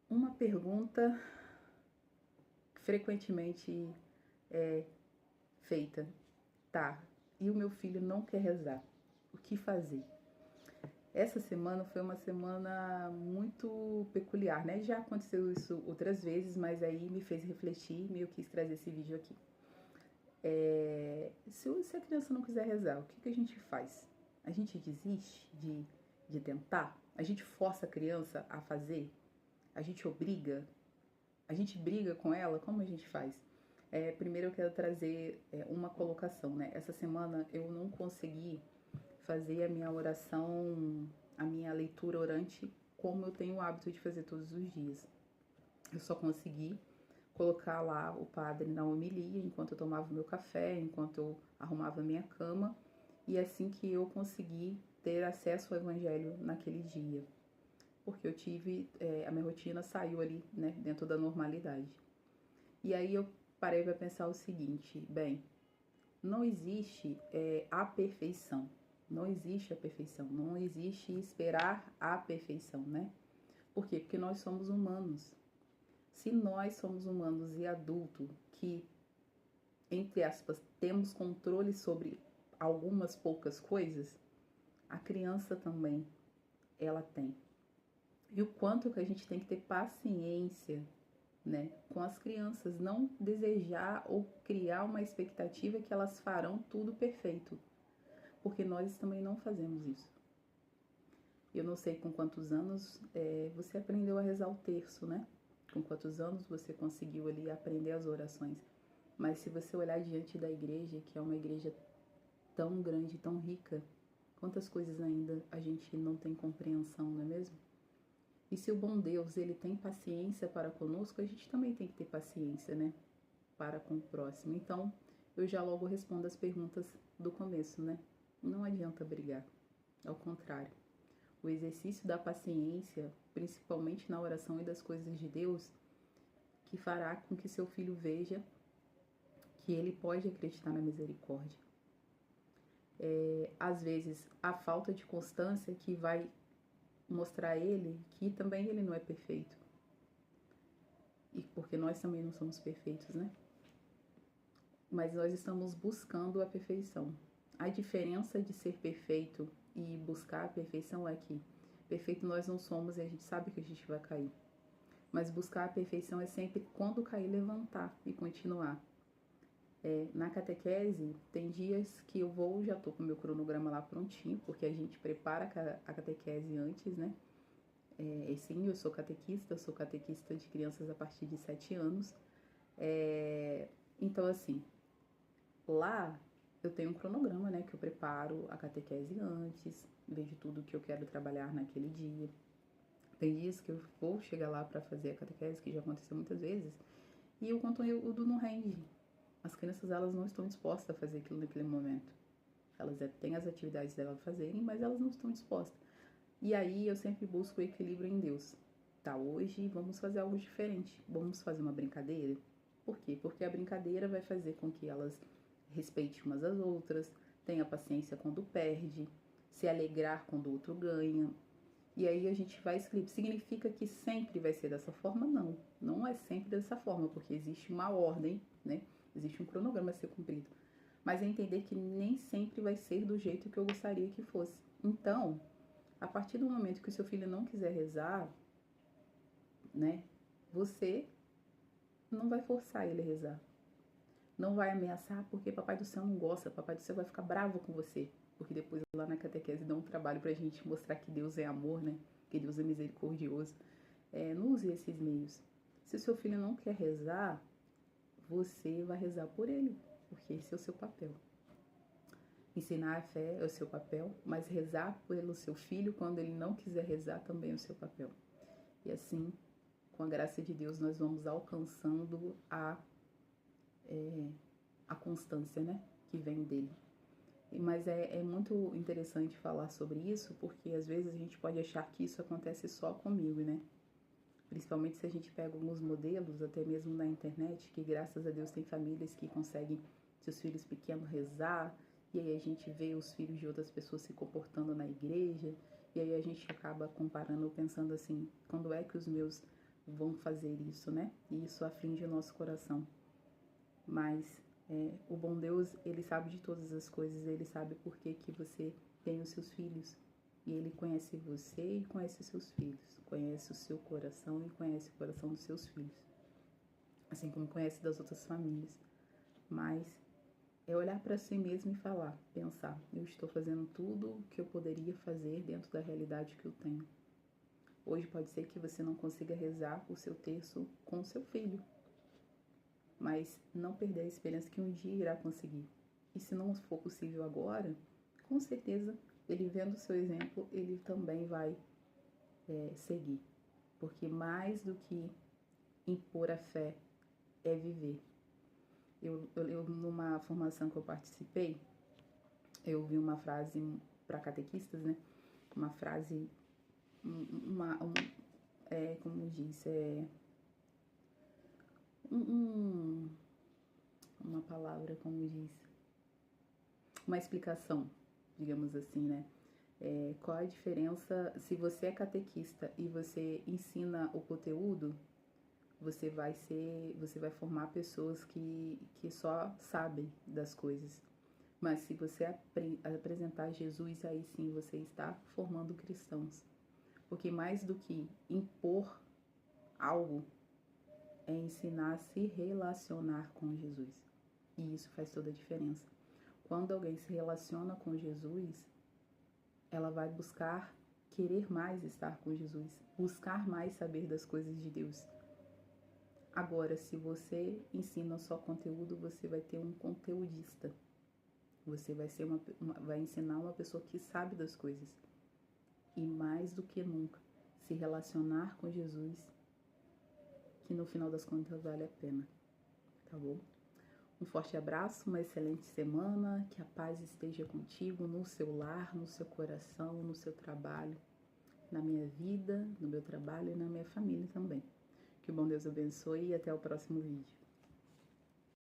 Uma pergunta frequentemente é feita: tá, e o meu filho não quer rezar, o que fazer? Essa semana foi uma semana muito peculiar, né? Já aconteceu isso outras vezes, mas aí me fez refletir e eu quis trazer esse vídeo aqui. Se a criança não quiser rezar, o que a gente faz? A gente desiste de tentar? A gente força a criança a fazer? A gente obriga? A gente briga com ela? Como a gente faz? Primeiro eu quero trazer uma colocação, né? Essa semana eu não consegui fazer a minha oração, a minha leitura orante, como eu tenho o hábito de fazer todos os dias. Eu só consegui colocar lá o padre na homilia enquanto eu tomava meu café, enquanto eu arrumava minha cama, e assim que eu consegui ter acesso ao evangelho naquele dia, porque eu tive, a minha rotina saiu ali, né, dentro da normalidade. E aí eu parei para pensar o seguinte: bem, não existe a perfeição. Não existe a perfeição. Não existe esperar a perfeição, né? Por quê? Porque nós somos humanos. Se nós somos humanos e adultos que, entre aspas, temos controle sobre algumas poucas coisas, a criança também, ela tem. E o quanto que a gente tem que ter paciência, né, com as crianças, não desejar ou criar uma expectativa que elas farão tudo perfeito, porque nós também não fazemos isso. Eu não sei com quantos anos você aprendeu a rezar o terço, né? Com quantos anos você conseguiu ali aprender as orações. Mas se você olhar diante da igreja, que é uma igreja tão grande, tão rica, quantas coisas ainda a gente não tem compreensão, não é mesmo? E se o bom Deus, ele tem paciência para conosco, a gente também tem que ter paciência, né? Para com o próximo. Então, eu já logo respondo as perguntas do começo, né? Não adianta brigar, ao contrário. O exercício da paciência, principalmente na oração e das coisas de Deus, que fará com que seu filho veja que ele pode acreditar na misericórdia. Às vezes, a falta de constância que vai mostrar a ele que também ele não é perfeito. E porque nós também não somos perfeitos, né? Mas nós estamos buscando a perfeição. A diferença de ser perfeito e buscar a perfeição é que perfeito nós não somos e a gente sabe que a gente vai cair. Mas buscar a perfeição é sempre quando cair, levantar e continuar. Na catequese, tem dias que eu vou, já tô com o meu cronograma lá prontinho, porque a gente prepara a catequese antes, né? Sim, eu sou catequista de crianças a partir de 7 anos. Então, assim, lá eu tenho um cronograma, né? Que eu preparo a catequese antes, vejo tudo que eu quero trabalhar naquele dia. Tem dias que eu vou chegar lá para fazer a catequese, que já aconteceu muitas vezes, e o conteúdo não rende. As crianças, elas não estão dispostas a fazer aquilo naquele momento. Elas têm as atividades delas fazerem, mas elas não estão dispostas. E aí eu sempre busco o equilíbrio em Deus. Tá, hoje vamos fazer algo diferente. Vamos fazer uma brincadeira. Por quê? Porque a brincadeira vai fazer com que elas respeitem umas às outras, tenha paciência quando perde, se alegrar quando o outro ganha. E aí a gente vai escrever. Significa que sempre vai ser dessa forma? Não. Não é sempre dessa forma, porque existe uma ordem, né? Existe um cronograma a ser cumprido. Mas é entender que nem sempre vai ser do jeito que eu gostaria que fosse. Então, a partir do momento que o seu filho não quiser rezar, né? Você não vai forçar ele a rezar. Não vai ameaçar porque papai do céu não gosta, papai do céu vai ficar bravo com você. Porque depois lá na catequese dá um trabalho pra gente mostrar que Deus é amor, né? Que Deus é misericordioso. Não use esses meios. Se o seu filho não quer rezar, você vai rezar por ele, porque esse é o seu papel. Ensinar a fé é o seu papel, mas rezar pelo seu filho quando ele não quiser rezar também é o seu papel. E assim, com a graça de Deus, nós vamos alcançando a constância, né, que vem dele. Mas é muito interessante falar sobre isso, porque às vezes a gente pode achar que isso acontece só comigo, né? Principalmente se a gente pega alguns modelos, até mesmo na internet, que graças a Deus tem famílias que conseguem seus filhos pequenos rezar, e aí a gente vê os filhos de outras pessoas se comportando na igreja, e aí a gente acaba comparando, pensando assim, quando é que os meus vão fazer isso, né? E isso aflige o nosso coração. Mas o bom Deus, Ele sabe de todas as coisas, Ele sabe por que que você tem os seus filhos. E Ele conhece você e conhece os seus filhos. Conhece o seu coração e conhece o coração dos seus filhos. Assim como conhece das outras famílias. Mas é olhar para si mesmo e falar, pensar, eu estou fazendo tudo o que eu poderia fazer dentro da realidade que eu tenho. Hoje pode ser que você não consiga rezar o seu terço com o seu filho, mas não perder a esperança que um dia irá conseguir. E se não for possível agora, com certeza, ele vendo o seu exemplo, ele também vai seguir. Porque mais do que impor a fé é viver. Eu numa formação que eu participei, eu vi uma frase para catequistas, né? Uma frase, como diz, uma palavra, como diz, uma explicação, digamos assim, né? Qual a diferença, se você é catequista e você ensina o conteúdo, você vai formar pessoas que só sabem das coisas. Mas se você apresentar Jesus, aí sim você está formando cristãos. Porque mais do que impor algo, é ensinar a se relacionar com Jesus. E isso faz toda a diferença. Quando alguém se relaciona com Jesus, ela vai buscar querer mais estar com Jesus, buscar mais saber das coisas de Deus. Agora, se você ensina só conteúdo, você vai ter um conteudista. Você vai ensinar uma pessoa que sabe das coisas. E mais do que nunca, se relacionar com Jesus, que no final das contas vale a pena, tá bom? Um forte abraço, uma excelente semana, que a paz esteja contigo, no seu lar, no seu coração, no seu trabalho, na minha vida, no meu trabalho e na minha família também. Que o bom Deus abençoe e até o próximo vídeo.